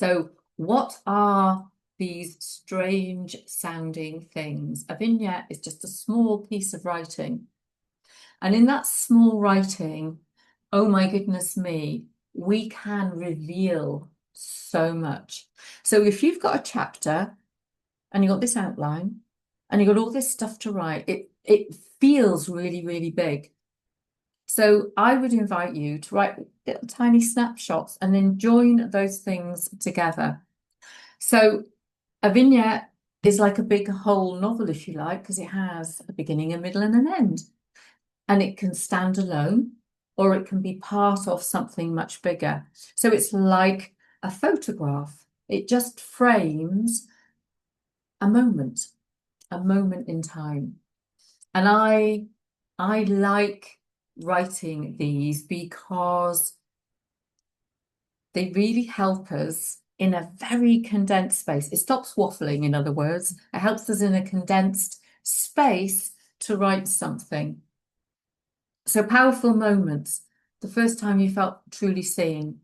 So what are these strange sounding things? A vignette is just a small piece of writing. And in that small writing, oh my goodness me, we can reveal so much. So if you've got a chapter and you've got this outline and you've got all this stuff to write, it feels really, really big. So I would invite you to write little tiny snapshots and then join those things together. So a vignette is like a big whole novel, if you like, because it has a beginning, a middle, and an end. And it can stand alone, or it can be part of something much bigger. So it's like a photograph. It just frames a moment in time. And I like writing these because they really help us in a very condensed space. It stops waffling, in other words. It helps us in a condensed space to write something. So powerful moments, the first time you felt truly seen,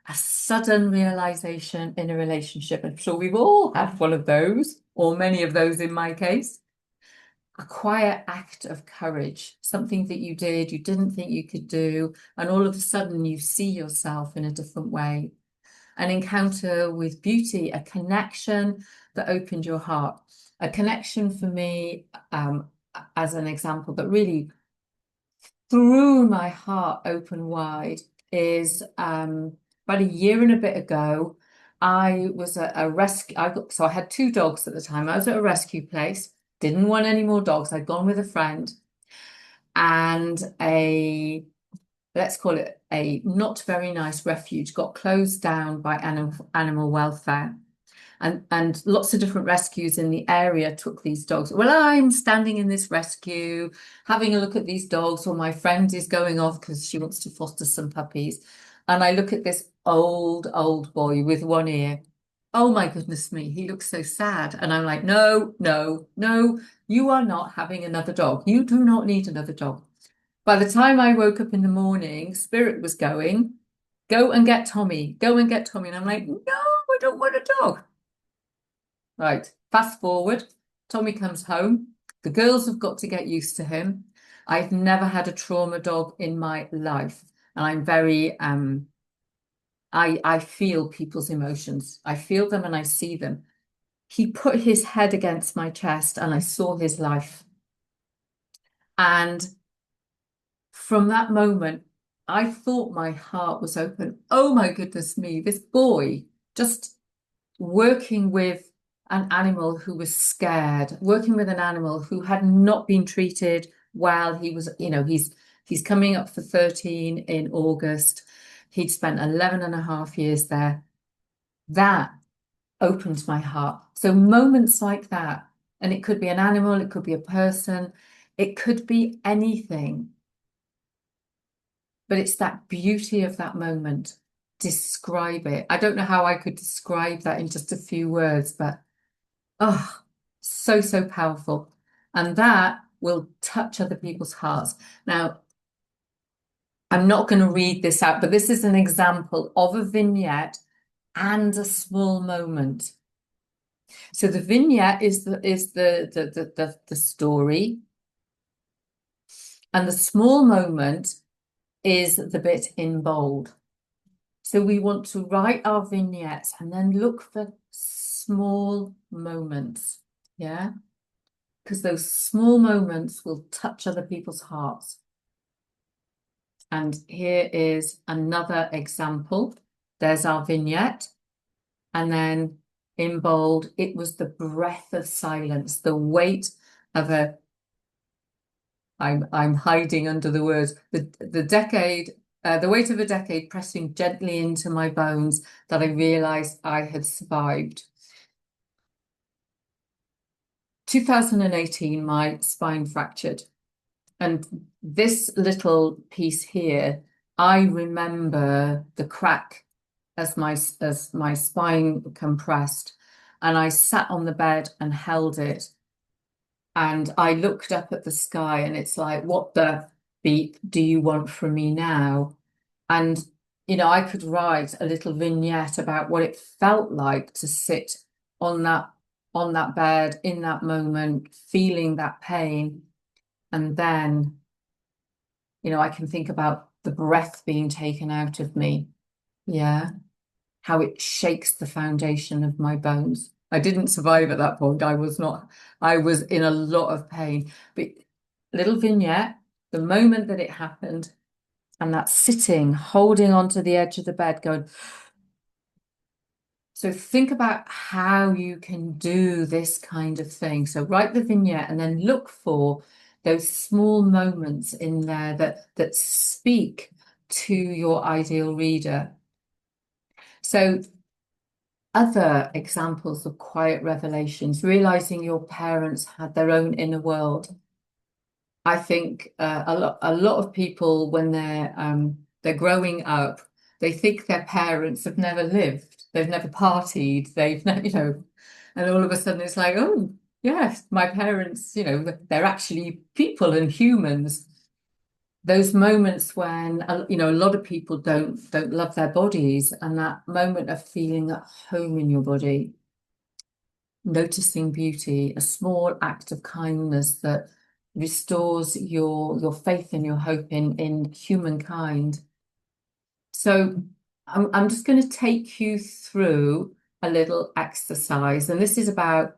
a sudden realization in a relationship. I'm sure we've all had one of those, or many of those in my case. A quiet act of courage, something that you did, you didn't think you could do, and all of a sudden you see yourself in a different way. An encounter with beauty, a connection that opened your heart. A connection for me, as an example, that really threw my heart open wide is about a year and a bit ago. I was at a rescue. So I had two dogs at the time. I was at a rescue place, didn't want any more dogs. I'd gone with a friend, and let's call it a not very nice refuge got closed down by animal welfare. And lots of different rescues in the area took these dogs. Well, I'm standing in this rescue, having a look at these dogs, or my friend is going off because she wants to foster some puppies. And I look at this old boy with one ear. Oh my goodness me, he looks so sad. And I'm like, no, no, no, you are not having another dog. You do not need another dog. By the time I woke up in the morning, Spirit was going, go and get Tommy, go and get Tommy. And I'm like, no, I don't want a dog. Right, fast forward, Tommy comes home. The girls have got to get used to him. I've never had a trauma dog in my life. And I'm very, I feel people's emotions. I feel them and I see them. He put his head against my chest and I saw his life. And from that moment, I thought my heart was open. Oh my goodness me, this boy just working with an animal who was scared, working with an animal who had not been treated well. He was, he's coming up for 13 in August. He'd spent 11 and a half years there. That opened my heart. So moments like that, and it could be an animal, it could be a person, it could be anything. But it's that beauty of that moment. Describe it. I don't know how I could describe that in just a few words, but oh, so powerful. And that will touch other people's hearts. Now, I'm not going to read this out, but this is an example of a vignette and a small moment. So the vignette is the story, and the small moment is the bit in bold. So we want to write our vignettes and then look for small moments, yeah? Because those small moments will touch other people's hearts. And here is another example. There's our vignette. And then in bold, it was the breath of silence, the weight of I'm hiding under the words, the decade, the weight of a decade pressing gently into my bones that I realized I had survived. 2018, my spine fractured. And this little piece here, I remember the crack as my spine compressed. And I sat on the bed and held it. And I looked up at the sky and it's like, what the beep do you want from me now? And I could write a little vignette about what it felt like to sit on that bed in that moment, feeling that pain. And then, I can think about the breath being taken out of me. Yeah. How it shakes the foundation of my bones. I didn't survive at that point. I was in a lot of pain. But little vignette, the moment that it happened, and that sitting, holding onto the edge of the bed, going. So think about how you can do this kind of thing. So write the vignette and then look for those small moments in there that speak to your ideal reader. So other examples of quiet revelations, realizing your parents had their own inner world. I think a lot of people when they're growing up, they think their parents have never lived, they've never partied, they've never, and all of a sudden it's like, oh yes, my parents, they're actually people and humans. Those moments when a lot of people don't love their bodies, and that moment of feeling at home in your body, noticing beauty, a small act of kindness that restores your faith and your hope in humankind. So I'm just going to take you through a little exercise, and this is about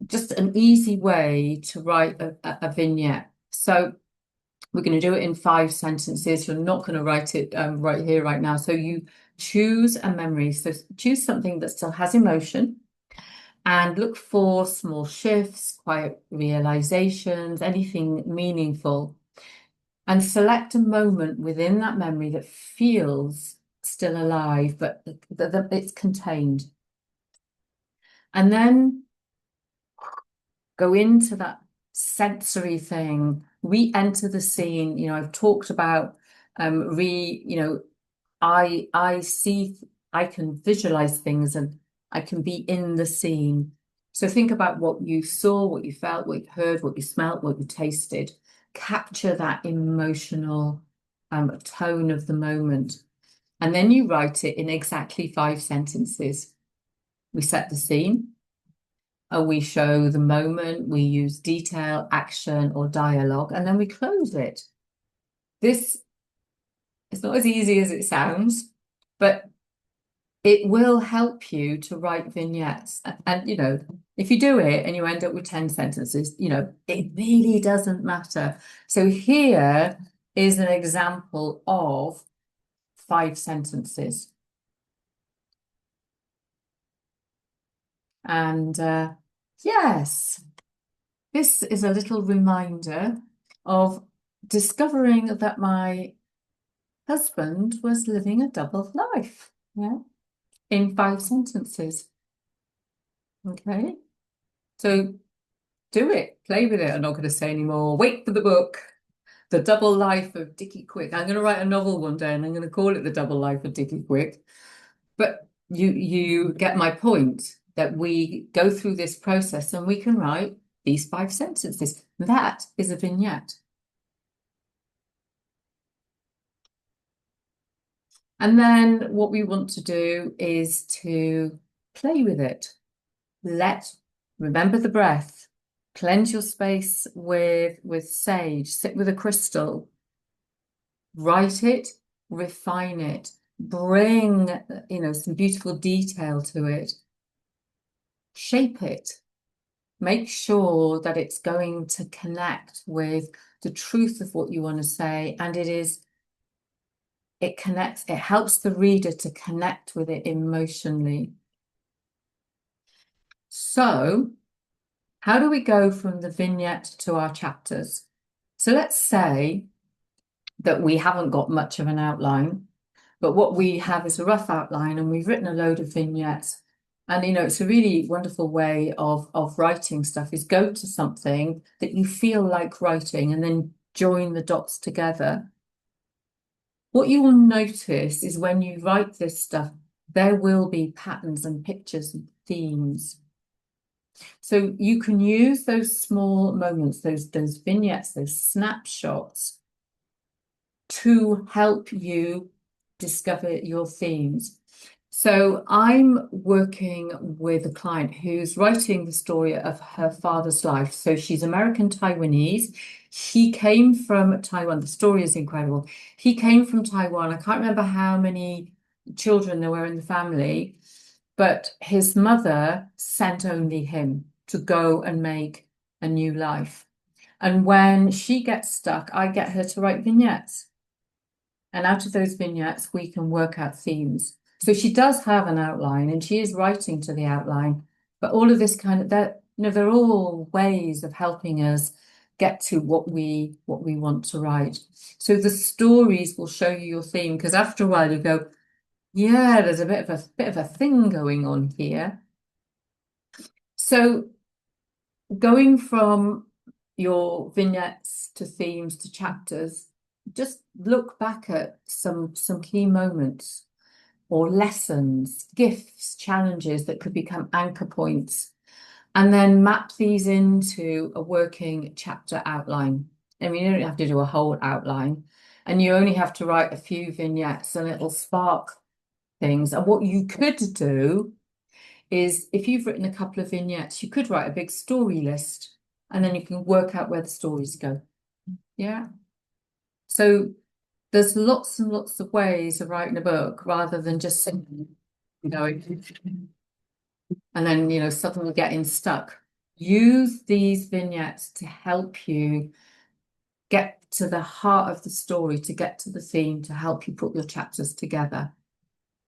just an easy way to write a vignette. So we're going to do it in 5 sentences. You're not going to write it right here, right now. So you choose a memory. So choose something that still has emotion and look for small shifts, quiet realizations, anything meaningful. And select a moment within that memory that feels still alive, but that it's contained. And then go into that sensory thing, re-enter the scene. I've talked about I see, I can visualize things and I can be in the scene. So think about what you saw, what you felt, what you heard, what you smelt, what you tasted. Capture that emotional tone of the moment. And then you write it in exactly 5 sentences. We set the scene. We show the moment, we use detail, action, or dialogue, and then we close it. This is not as easy as it sounds, but it will help you to write vignettes. And, if you do it and you end up with 10 sentences, it really doesn't matter. So here is an example of 5 sentences. And yes, this is a little reminder of discovering that my husband was living a double life, in 5 sentences. Okay, so do it, play with it. I'm not going to say anymore. Wait for the book, The Double Life of Dickie Quick. I'm going to write a novel one day and I'm going to call it The Double Life of Dickie Quick. But you get my point, that we go through this process and we can write these 5 sentences. That is a vignette. And then what we want to do is to play with it. Remember the breath, cleanse your space with sage, sit with a crystal, write it, refine it, bring, some beautiful detail to it, shape it, make sure that it's going to connect with the truth of what you want to say, and it helps the reader to connect with it emotionally. So how do we go from the vignette to our chapters? So let's say that we haven't got much of an outline, but what we have is a rough outline and we've written a load of vignettes. And, it's a really wonderful way of writing stuff is go to something that you feel like writing and then join the dots together. What you will notice is when you write this stuff, there will be patterns and pictures and themes. So you can use those small moments, those vignettes, those snapshots, to help you discover your themes. So I'm working with a client who's writing the story of her father's life. So she's American Taiwanese. He came from Taiwan. The story is incredible. He came from Taiwan. I can't remember how many children there were in the family, but his mother sent only him to go and make a new life. And when she gets stuck, I get her to write vignettes. And out of those vignettes, we can work out themes. So she does have an outline and she is writing to the outline, but all of this kind of that, they're all ways of helping us get to what we want to write. So the stories will show you your theme, because after a while you go, yeah, there's a bit of a thing going on here. So going from your vignettes to themes to chapters, just look back at some key moments or lessons, gifts, challenges that could become anchor points, and then map these into a working chapter outline. I mean, you don't have to do a whole outline, and you only have to write a few vignettes and it'll spark things. And what you could do is, if you've written a couple of vignettes, you could write a big story list and then you can work out where the stories go. Yeah. So there's lots and lots of ways of writing a book rather than just sitting, and then, suddenly getting stuck. Use these vignettes to help you get to the heart of the story, to get to the theme, to help you put your chapters together.